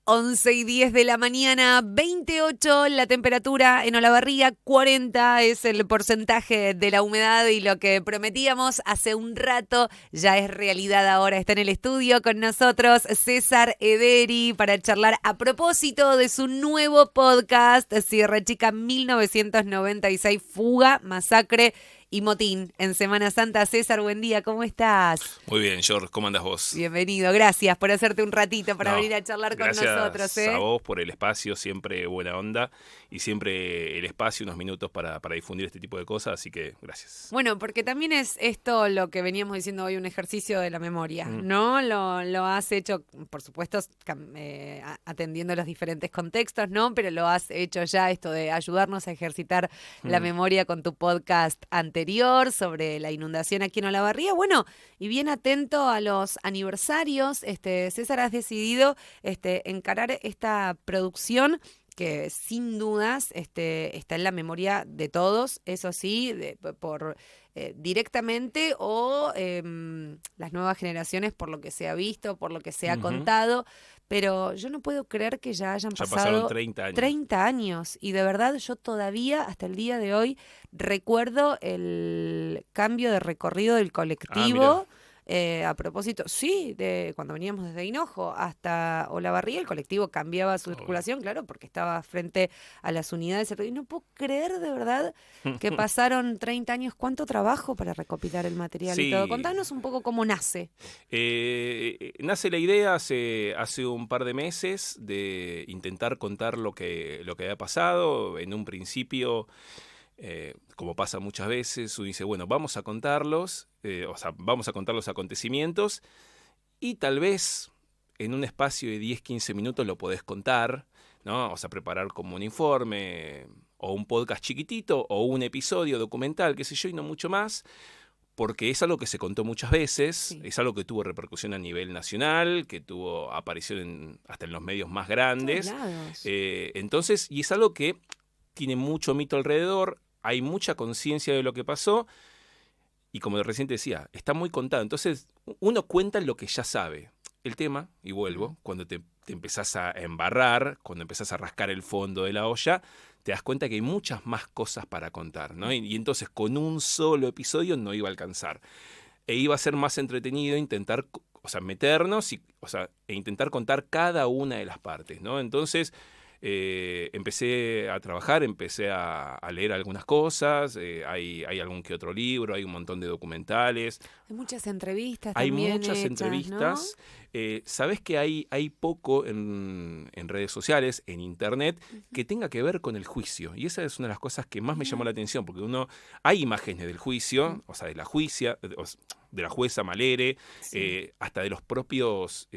11:10 de la mañana, 28 la temperatura en Olavarría, 40 es el porcentaje de la humedad y lo que prometíamos hace un rato ya es realidad ahora. Está en el estudio con nosotros César Ederi para charlar a propósito de su nuevo podcast, Sierra Chica 1996, Fuga, Masacre y Motín en Semana Santa. César, buen día, ¿cómo estás? Muy bien, George, ¿cómo andás vos? Bienvenido, gracias por hacerte un ratito para venir a charlar con nosotros. Gracias a vos por el espacio, siempre buena onda y siempre el espacio, unos minutos para difundir este tipo de cosas, así que gracias. Bueno, porque también es esto lo que veníamos diciendo hoy, un ejercicio de la memoria, ¿no? Lo has hecho, por supuesto, atendiendo los diferentes contextos, ¿no? Pero lo has hecho ya, esto de ayudarnos a ejercitar la memoria con tu podcast anterior sobre la inundación aquí en Olavarría. Bueno, y bien atento a los aniversarios, César, has decidido encarar esta producción que sin dudas está en la memoria de todos, eso sí, por directamente o las nuevas generaciones por lo que se ha visto, por lo que se ha contado, pero yo no puedo creer que ya hayan pasado 30 años y de verdad yo todavía hasta el día de hoy recuerdo el cambio de recorrido del colectivo. A propósito, sí, de cuando veníamos desde Hinojo hasta Olavarría, el colectivo cambiaba su circulación, claro, porque estaba frente a las unidades. Y no puedo creer de verdad que pasaron 30 años. ¿Cuánto trabajo para recopilar el material y todo? Contanos un poco cómo nace. Nace la idea hace un par de meses de intentar contar lo que había pasado. En un principio, como pasa muchas veces, uno dice, bueno, vamos a contarlos, vamos a contar los acontecimientos y tal vez en un espacio de 10-15 minutos lo podés contar, ¿no? O sea, preparar como un informe o un podcast chiquitito o un episodio documental, qué sé yo, y no mucho más, porque es algo que se contó muchas veces, sí. Es algo que tuvo repercusión a nivel nacional, que tuvo aparición hasta en los medios más grandes. Entonces, y es algo que tiene mucho mito alrededor, hay mucha conciencia de lo que pasó y como recién te decía, está muy contado. Entonces uno cuenta lo que ya sabe. El tema, y vuelvo, cuando te empezás a embarrar, cuando empezás a rascar el fondo de la olla, te das cuenta que hay muchas más cosas para contar, ¿no? Y entonces con un solo episodio no iba a alcanzar. E iba a ser más entretenido intentar, meternos e intentar contar cada una de las partes, ¿no? Entonces empecé a trabajar, empecé a leer algunas cosas, hay algún que otro libro, hay un montón de documentales. Hay muchas entrevistas hay también muchas hechas, entrevistas. ¿No? Sabés que hay poco en redes sociales, en internet, que tenga que ver con el juicio. Y esa es una de las cosas que más me llamó la atención, porque hay imágenes del juicio, o sea, de la de la jueza Malere, hasta de los propios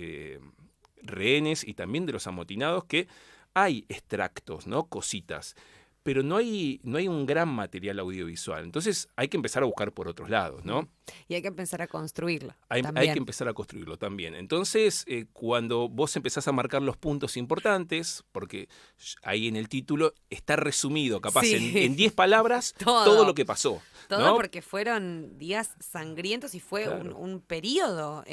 rehenes y también de los amotinados, que hay extractos, ¿no? Cositas, pero no hay un gran material audiovisual. Entonces hay que empezar a buscar por otros lados, ¿no? Y hay que empezar a construirlo. Hay que empezar a construirlo también. Entonces, cuando vos empezás a marcar los puntos importantes, porque ahí en el título está resumido, capaz en 10 palabras, todo lo que pasó. Todo, ¿no? Porque fueron días sangrientos y fue un periodo.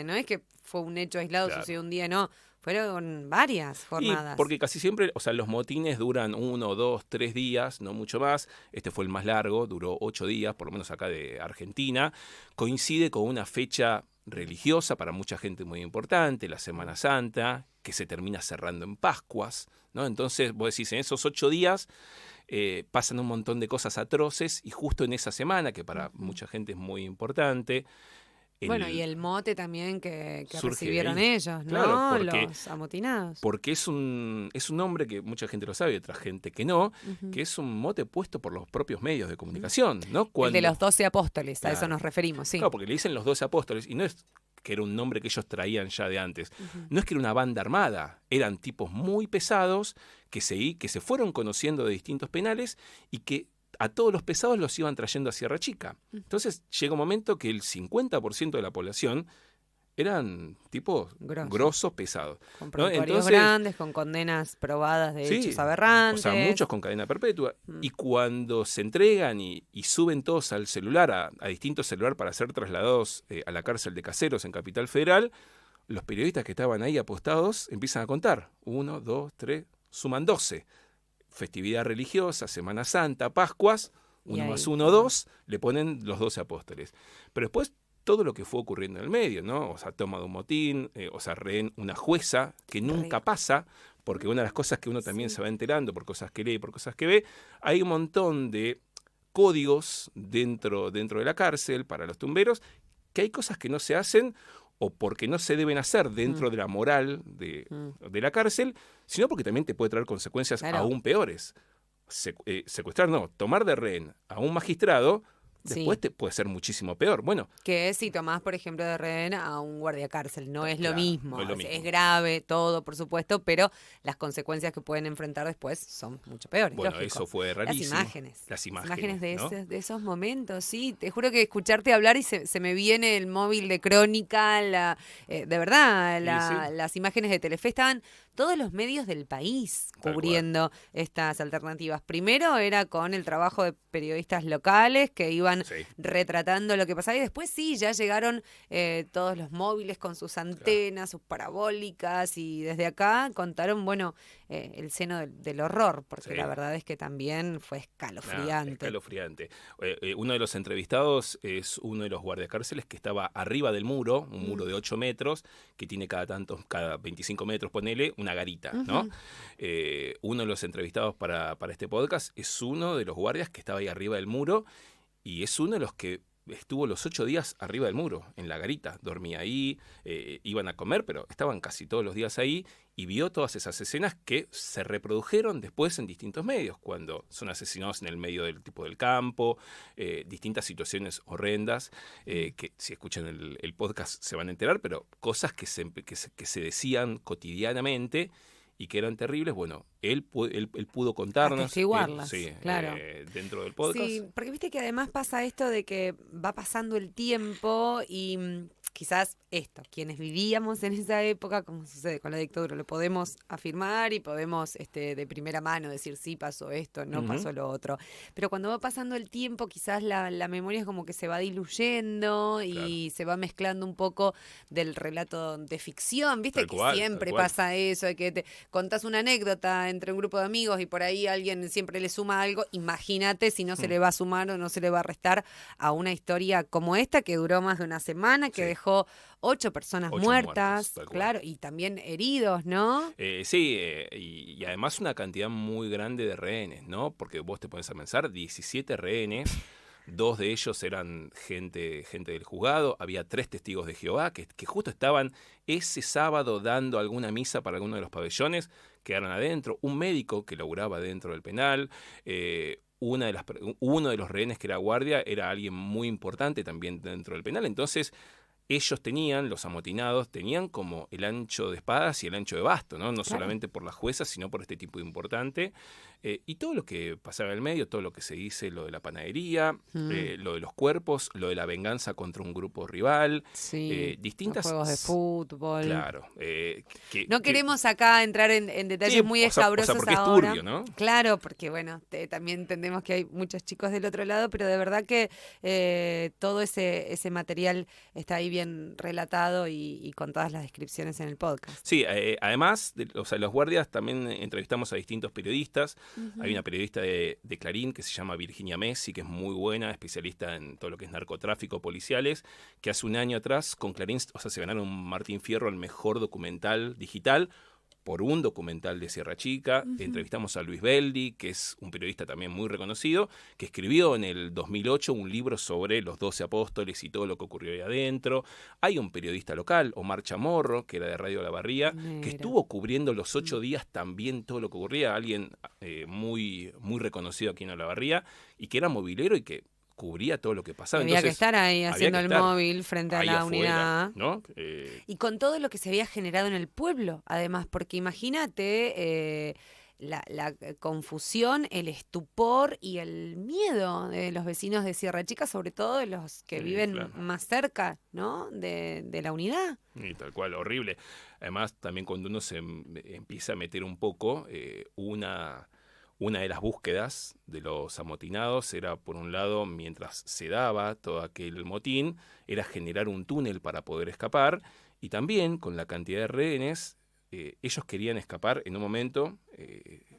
No es que fue un hecho aislado, sucedió un día, no. Fueron varias jornadas. Porque casi siempre, los motines duran 1, 2, 3 días, no mucho más. Este fue el más largo, duró 8 días, por lo menos acá de Argentina. Coincide con una fecha religiosa para mucha gente muy importante, la Semana Santa, que se termina cerrando en Pascuas, ¿no? Entonces, vos decís, en esos 8 días pasan un montón de cosas atroces y justo en esa semana, que para mucha gente es muy importante. Bueno, y el mote también que recibieron ellos, ¿no? Claro, los amotinados. Porque es un nombre que mucha gente lo sabe y otra gente que no, que es un mote puesto por los propios medios de comunicación, ¿no? El de los 12 apóstoles, a eso nos referimos, sí. Claro, porque le dicen los 12 apóstoles y no es que era un nombre que ellos traían ya de antes. No es que era una banda armada, eran tipos muy pesados que se fueron conociendo de distintos penales y que a todos los pesados los iban trayendo a Sierra Chica. Entonces llega un momento que el 50% de la población eran tipos grosos, pesados. Con pretorios grandes, con condenas probadas de hechos aberrantes. O sea, muchos con cadena perpetua. Y cuando se entregan y suben todos al celular, a distintos celulares para ser trasladados a la cárcel de Caseros en Capital Federal, los periodistas que estaban ahí apostados empiezan a contar. 1, 2, 3, suman 12. Festividad religiosa, Semana Santa, Pascuas, 1 más 1, 2, le ponen los 12 apóstoles. Pero después todo lo que fue ocurriendo en el medio, ¿no? O sea, toma de un motín, rehén una jueza que nunca pasa, porque una de las cosas que uno también se va enterando por cosas que lee, por cosas que ve, hay un montón de códigos dentro de la cárcel para los tumberos, que hay cosas que no se hacen o porque no se deben hacer dentro de la moral de la cárcel, sino porque también te puede traer consecuencias aún peores. Secuestrar, no, tomar de rehén a un magistrado, después te puede ser muchísimo peor. Bueno, que si tomás, por ejemplo, de rehén a un guardia cárcel, no es lo mismo. No es lo mismo. Es grave todo, por supuesto, pero las consecuencias que pueden enfrentar después son mucho peores. Bueno, lógico. Eso fue rarísimo. Las imágenes de, ¿no? de esos momentos, sí. Te juro que escucharte hablar y se me viene el móvil de Crónica, de verdad, las imágenes de Telefe. Estaban todos los medios del país cubriendo estas alternativas. Primero era con el trabajo de periodistas locales que iban retratando lo que pasaba y después ya llegaron todos los móviles con sus antenas, sus parabólicas y desde acá contaron, el seno del horror, porque la verdad es que también fue escalofriante. Escalofriante. Uno de los entrevistados es uno de los guardiacárceles que estaba arriba del muro, un muro de 8 metros, que tiene cada 25 metros, ponele, una garita, ¿no? Uno de los entrevistados para este podcast es uno de los guardias que estaba ahí arriba del muro y es uno de los que estuvo los 8 días arriba del muro, en la garita. Dormía ahí, iban a comer, pero estaban casi todos los días ahí y vio todas esas escenas que se reprodujeron después en distintos medios, cuando son asesinados en el medio del tipo del campo, distintas situaciones horrendas, que si escuchan el podcast se van a enterar, pero cosas que se decían cotidianamente y que eran terribles. Bueno, él pudo contarnos. Atestiguarlas, claro. Dentro del podcast. Sí, porque viste que además pasa esto de que va pasando el tiempo y quizás quienes vivíamos en esa época, como sucede con la dictadura, lo podemos afirmar y podemos de primera mano decir sí pasó esto, no pasó lo otro. Pero cuando va pasando el tiempo, quizás la memoria es como que se va diluyendo y se va mezclando un poco del relato de ficción. Viste que siempre pasa eso, de que te contás una anécdota entre un grupo de amigos y por ahí alguien siempre le suma algo. Imagínate si no se le va a sumar o no se le va a restar a una historia como esta que duró más de una semana, que dejó 8 personas muertas, claro, y también heridos, ¿no? Y además una cantidad muy grande de rehenes, ¿no? Porque vos te pones a pensar, 17 rehenes, 2 de ellos eran gente del juzgado, había 3 testigos de Jehová que justo estaban ese sábado dando alguna misa para alguno de los pabellones, quedaron adentro, un médico que laburaba dentro del penal, uno de los rehenes que era guardia era alguien muy importante también dentro del penal, entonces ellos los amotinados, tenían como el ancho de espadas y el ancho de basto, ¿no? No solamente por las juezas, sino por este tipo importante. Y todo lo que pasaba en el medio, todo lo que se dice, lo de la panadería, lo de los cuerpos, lo de la venganza contra un grupo rival, distintas... Los juegos de fútbol. Claro. No queremos acá entrar en detalles muy escabrosos porque ahora. Es turbio, ¿no? Claro, porque también entendemos que hay muchos chicos del otro lado, pero de verdad que todo ese material está ahí bien relatado y con todas las descripciones en el podcast. Sí, además, los guardias también entrevistamos a distintos periodistas. Hay una periodista de Clarín que se llama Virginia Messi, que es muy buena, especialista en todo lo que es narcotráfico, policiales, que hace un año atrás con Clarín, se ganaron un Martín Fierro, el mejor documental digital, por un documental de Sierra Chica. Entrevistamos a Luis Beldi, que es un periodista también muy reconocido, que escribió en el 2008 un libro sobre los 12 apóstoles y todo lo que ocurrió ahí adentro. Hay un periodista local, Omar Chamorro, que era de Radio La Barría, que estuvo cubriendo los 8 días también todo lo que ocurría, alguien muy, muy reconocido aquí en La Barría, y que era movilero y que cubría todo lo que pasaba. Había que estar ahí haciendo el móvil frente a la unidad. ¿No? Y con todo lo que se había generado en el pueblo, además, porque imagínate la confusión, el estupor y el miedo de los vecinos de Sierra Chica, sobre todo de los que viven más cerca, ¿no? de la unidad. Y tal cual, horrible. Además, también cuando uno se empieza a meter un poco, una de las búsquedas de los amotinados era, por un lado, mientras se daba todo aquel motín, era generar un túnel para poder escapar Y también con la cantidad de rehenes, ellos querían escapar en un momento,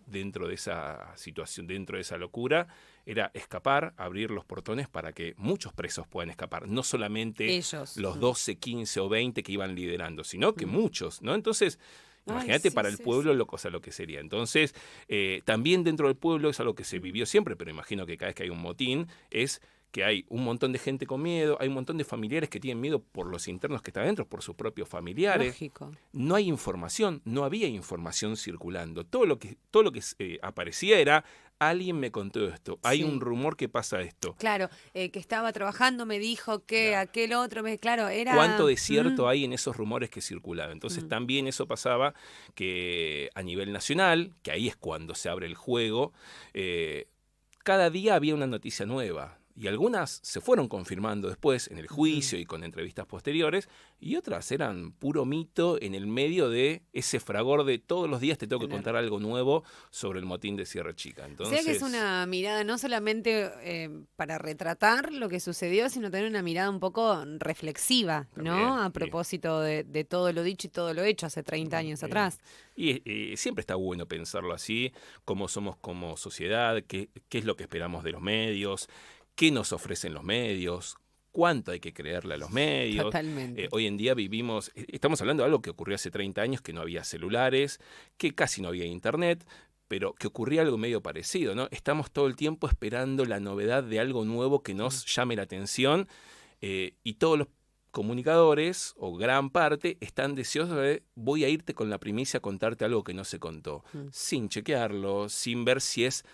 dentro de esa situación, dentro de esa locura, era escapar, abrir los portones para que muchos presos puedan escapar, no solamente Ellos. los 12, 15 o 20 que iban liderando, sino que muchos, ¿no? Entonces, imagínate Ay, sí, para el sí, pueblo sí. lo que sería. Entonces, también dentro del pueblo es algo que se vivió siempre, pero imagino que cada vez que hay un motín es que hay un montón de gente con miedo, hay un montón de familiares que tienen miedo por los internos que están adentro, por sus propios familiares. Lógico. No hay información, no había información circulando. Todo lo que aparecía era, alguien me contó esto, hay un Sí. rumor que pasa esto. Claro, que estaba trabajando, me dijo que Claro. aquel otro, claro, era... ¿Cuánto de cierto hay en esos rumores que circulaban? Entonces Mm. también eso pasaba que a nivel nacional, que ahí es cuando se abre el juego, cada día había una noticia nueva. Y algunas se fueron confirmando después en el juicio y con entrevistas posteriores, y otras eran puro mito en el medio de ese fragor de todos los días te tengo que Claro. contar algo nuevo sobre el motín de Sierra Chica. O Entonces, sea que es una mirada no solamente para retratar lo que sucedió, sino también una mirada un poco reflexiva, También, ¿no? A sí. propósito de todo lo dicho y todo lo hecho hace 30 años atrás. Y siempre está bueno pensarlo así, cómo somos como sociedad, qué es lo que esperamos de los medios, qué nos ofrecen los medios, cuánto hay que creerle a los medios. Totalmente. Hoy en día estamos hablando de algo que ocurrió hace 30 años, que no había celulares, que casi no había internet, pero que ocurría algo medio parecido, ¿no? Estamos todo el tiempo esperando la novedad de algo nuevo que nos llame la atención, y todos los comunicadores, o gran parte, están deseosos de voy a irte con la primicia a contarte algo que no se contó, sin chequearlo, sin ver si es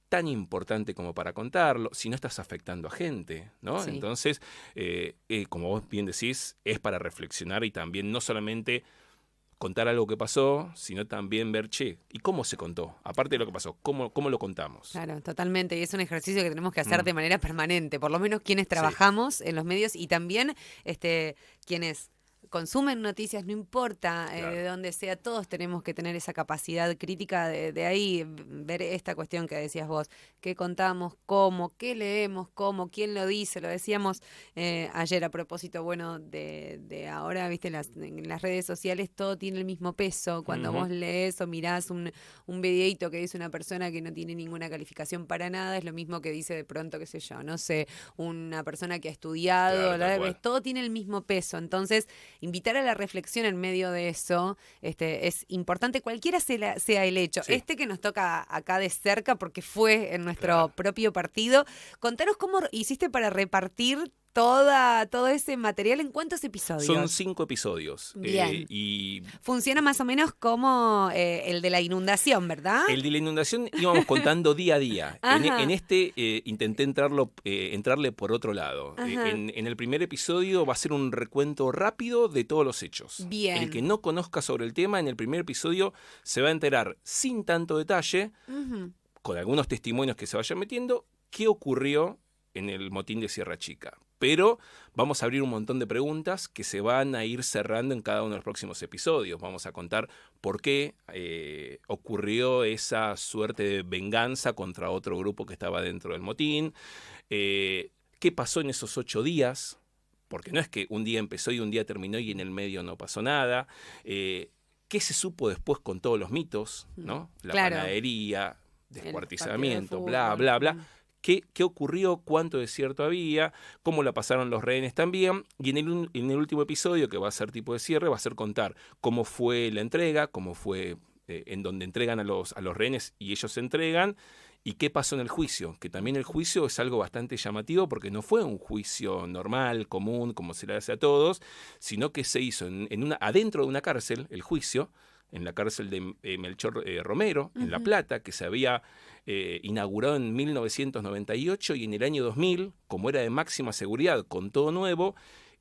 tan importante como para contarlo, si no estás afectando a gente, ¿no? Sí. Entonces, como vos bien decís, es para reflexionar y también no solamente contar algo que pasó, sino también ver, che, ¿y cómo se contó? Aparte de lo que pasó, ¿cómo lo contamos? Claro, totalmente. Y es un ejercicio que tenemos que hacer Mm. de manera permanente, por lo menos quienes trabajamos en los medios y también quienes consumen noticias, no importa Claro. de dónde sea, todos tenemos que tener esa capacidad crítica de ahí ver esta cuestión que decías vos, qué contamos, cómo, qué leemos, cómo, quién lo dice, lo decíamos ayer a propósito, bueno, de ahora, viste, en las redes sociales todo tiene el mismo peso, cuando Ujú. vos lees o mirás un videíto que dice una persona que no tiene ninguna calificación para nada, es lo mismo que dice de pronto, qué sé yo, no sé, una persona que ha estudiado, Claro, tal cual. todo tiene el mismo peso, entonces invitar a la reflexión en medio de eso es importante, cualquiera sea el hecho. Sí. Que nos toca acá de cerca porque fue en nuestro Claro. propio partido. Contanos cómo hiciste para repartir todo ese material en cuántos episodios. Son 5 episodios. Bien. Y Funciona más o menos como el de la inundación, ¿verdad? el de la inundación íbamos contando día a día. Ajá. En este intenté entrarle por otro lado. Ajá. En el primer episodio va a ser un recuento rápido de todos los hechos. Bien. El que no conozca sobre el tema, en el primer episodio se va a enterar sin tanto detalle, Ujú. con algunos testimonios que se vayan metiendo, qué ocurrió en el motín de Sierra Chica. Pero vamos a abrir un montón de preguntas que se van a ir cerrando en cada uno de los próximos episodios. Vamos a contar por qué ocurrió esa suerte de venganza contra otro grupo que estaba dentro del motín, qué pasó en esos 8 días, porque no es que un día empezó y un día terminó y en el medio no pasó nada, qué se supo después con todos los mitos, ¿no? La Claro. panadería, El descuartizamiento, partido de bla, fútbol. bla, bla. ¿Qué ocurrió? ¿Cuánto desierto había? ¿Cómo la pasaron los rehenes también? Y en el último episodio, que va a ser tipo de cierre, va a ser contar cómo fue la entrega, cómo fue en donde entregan a los rehenes y ellos se entregan, y qué pasó en el juicio. Que también el juicio es algo bastante llamativo porque no fue un juicio normal, común, como se le hace a todos, sino que se hizo adentro de una cárcel, el juicio, en la cárcel de Melchor Romero, en La Plata, que se había inaugurado en 1998 y en el año 2000, como era de máxima seguridad, con todo nuevo,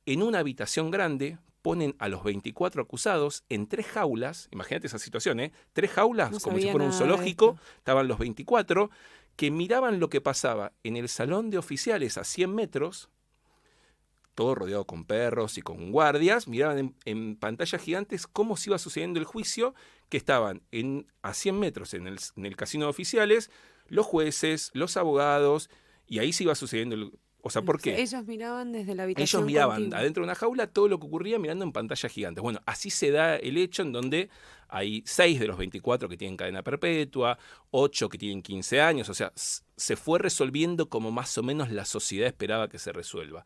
en una habitación grande ponen a los 24 acusados en 3 jaulas, imagínate esa situación, 3 jaulas, No como si sabía fuera un nada de zoológico, esto. estaban los 24, que miraban lo que pasaba en el salón de oficiales a 100 metros, todo rodeado con perros y con guardias, miraban en pantallas gigantes cómo se iba sucediendo el juicio, que estaban a 100 metros en el casino de oficiales, los jueces, los abogados, y ahí se iba sucediendo O sea, ¿por qué? Ellos miraban desde la habitación. Ellos miraban contigua. adentro de una jaula todo lo que ocurría mirando en pantallas gigantes. Bueno, así se da el hecho en donde hay 6 de los 24 que tienen cadena perpetua, 8 que tienen 15 años, o sea, se fue resolviendo como más o menos la sociedad esperaba que se resuelva.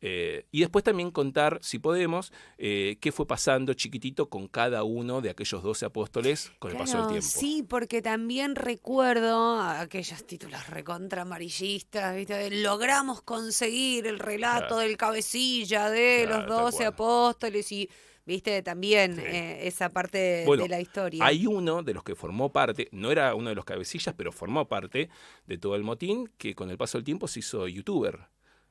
Y después también contar, si podemos, qué fue pasando chiquitito con cada uno de aquellos 12 apóstoles con el paso del tiempo. Sí, porque también recuerdo aquellos títulos recontra amarillistas, ¿viste? De, logramos conseguir el relato del cabecilla de los 12 apóstoles y, ¿viste? También esa parte de la historia. Hay uno de los que formó parte, no era uno de los cabecillas, pero formó parte de todo el motín, que con el paso del tiempo se hizo youtuber.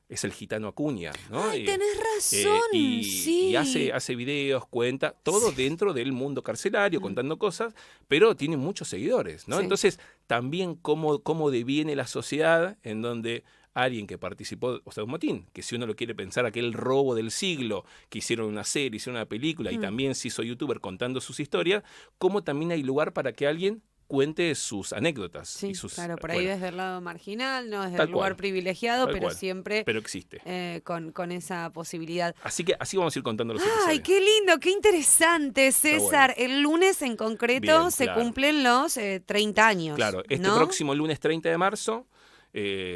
Es el gitano Acuña, ¿no? Ay, tenés razón, sí. Y hace videos, cuenta, todo dentro del mundo carcelario, contando cosas, pero tiene muchos seguidores, ¿no? Sí. Entonces, también cómo deviene la sociedad en donde alguien que participó, o sea, un motín, que si uno lo quiere pensar, aquel robo del siglo, que hicieron una serie, hicieron una película y también se hizo youtuber contando sus historias, cómo también hay lugar para que alguien cuente sus anécdotas. Sí, y sus, claro, por ahí desde el lado marginal, no desde Tal el lugar cual, privilegiado, tal pero cual, siempre pero existe. Con esa posibilidad. Así que así vamos a ir contando los ¡Ay, episodios. qué lindo, qué interesante, César! Bueno. El lunes en concreto Bien, se claro. cumplen los 30 años. Claro, este ¿no? próximo lunes 30 de marzo,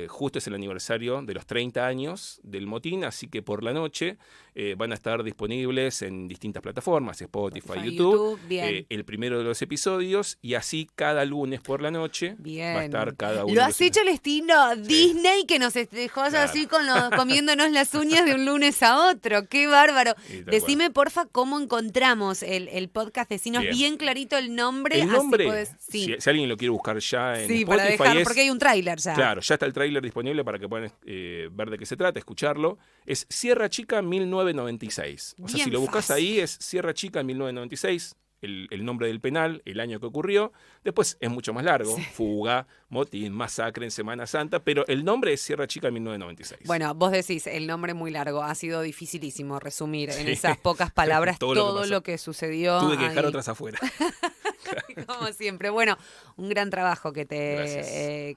justo es el aniversario de los 30 años del motín, así que por la noche van a estar disponibles en distintas plataformas, Spotify, YouTube, bien. el primero de los episodios, y así cada lunes por la noche Bien. va a estar cada uno. Lo has hecho el estilo Disney que nos dejó así comiéndonos las uñas de un lunes a otro. ¡Qué bárbaro! Decime, porfa, cómo encontramos el podcast. Decinos bien clarito el nombre. El nombre, así podés, si alguien lo quiere buscar ya en Spotify, para dejar, porque hay un tráiler ya. Claro, ya está el tráiler disponible para que puedan ver de qué se trata, escucharlo. Es Sierra Chica 1996. O sea, si lo buscas ahí es Sierra Chica 1996, el nombre del penal, el año que ocurrió. Después es mucho más largo, fuga, motín, masacre en Semana Santa, pero el nombre es Sierra Chica 1996. Bueno, vos decís, el nombre muy largo, ha sido dificilísimo resumir en esas pocas palabras todo lo que sucedió. Tuve que dejar otras afuera. Como siempre. Bueno, un gran trabajo que te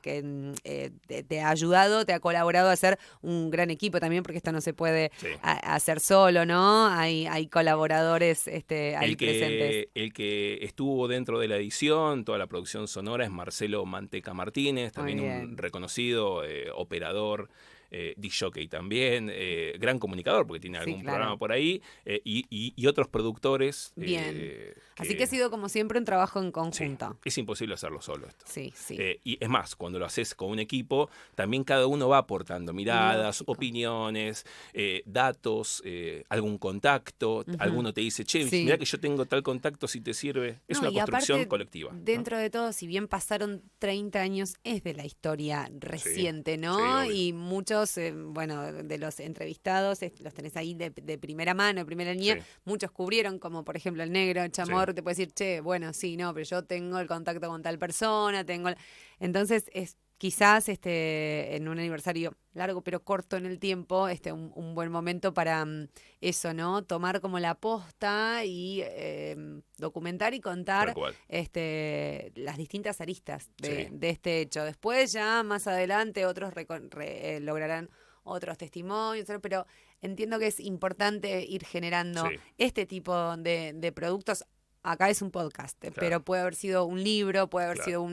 ha ayudado, te ha colaborado a hacer un gran equipo también, porque esto no se puede hacer solo, ¿no? Hay colaboradores ahí presentes. El que estuvo dentro de la edición, toda la producción sonora, es Marcelo Manteca Martínez, también un reconocido operador, disc-jockey también, gran comunicador porque tiene algún programa por ahí, y otros productores. Bien. Así que ha sido como siempre un trabajo en conjunto. Sí, es imposible hacerlo solo esto. Sí, sí. Y es más, cuando lo haces con un equipo, también cada uno va aportando miradas, opiniones, datos, algún contacto. Alguno te dice, che, mirá que yo tengo tal contacto, si te sirve. Es una construcción colectiva. Dentro de todo, si bien pasaron 30 años, es de la historia reciente, ¿no? Y muchos, de los entrevistados, los tenés ahí de primera mano, de primera línea. Muchos cubrieron, como por ejemplo el Negro, el Chamorro, te puede decir, che, bueno, sí, no, pero yo tengo el contacto con tal persona, Entonces, es quizás en un aniversario largo pero corto en el tiempo, un buen momento para eso, ¿no? Tomar como la posta y documentar y contar las distintas aristas de este hecho. Después ya más adelante otros lograrán otros testimonios, pero entiendo que es importante ir generando este tipo de productos. Acá es un podcast, pero puede haber sido un libro, puede haber sido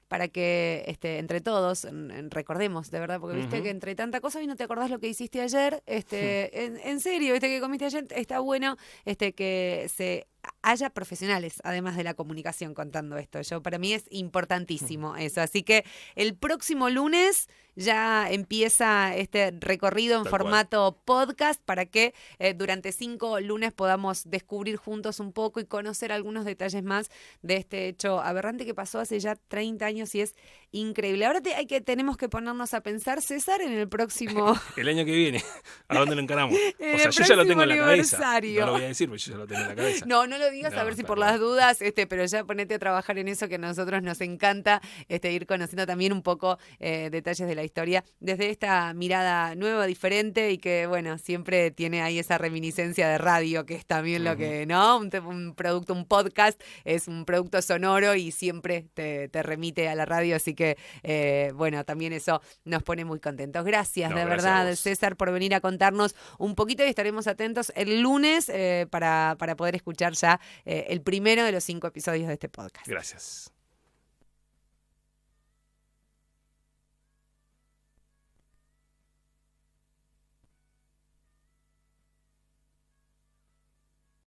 para que entre todos recordemos, de verdad, porque viste que entre tanta cosa y no te acordás lo que hiciste ayer, en serio, viste que comiste ayer, está bueno que se haya profesionales, además de la comunicación, contando esto. Para mí es importantísimo eso. Así que el próximo lunes ya empieza este recorrido en formato podcast para que durante 5 lunes podamos descubrir juntos un poco y conocer algunos detalles más de este hecho aberrante que pasó hace ya 30 años y es increíble. Ahora tenemos que ponernos a pensar, César, en el próximo... el año que viene. ¿A dónde lo encaramos? O sea, yo ya lo tengo en la cabeza. No lo voy a decir, pero yo ya lo tengo en la cabeza. No lo digas, a ver si por las dudas, pero ya ponete a trabajar en eso, que a nosotros nos encanta ir conociendo también un poco detalles de la historia desde esta mirada nueva, diferente y que, bueno, siempre tiene ahí esa reminiscencia de radio, que es también lo que, ¿no? Un producto, un podcast, es un producto sonoro y siempre te remite a la radio, así que, bueno, también eso nos pone muy contentos. Gracias, de verdad, César, por venir a contarnos un poquito y estaremos atentos el lunes para poder escuchar ya el primero de los 5 episodios de este podcast. Gracias.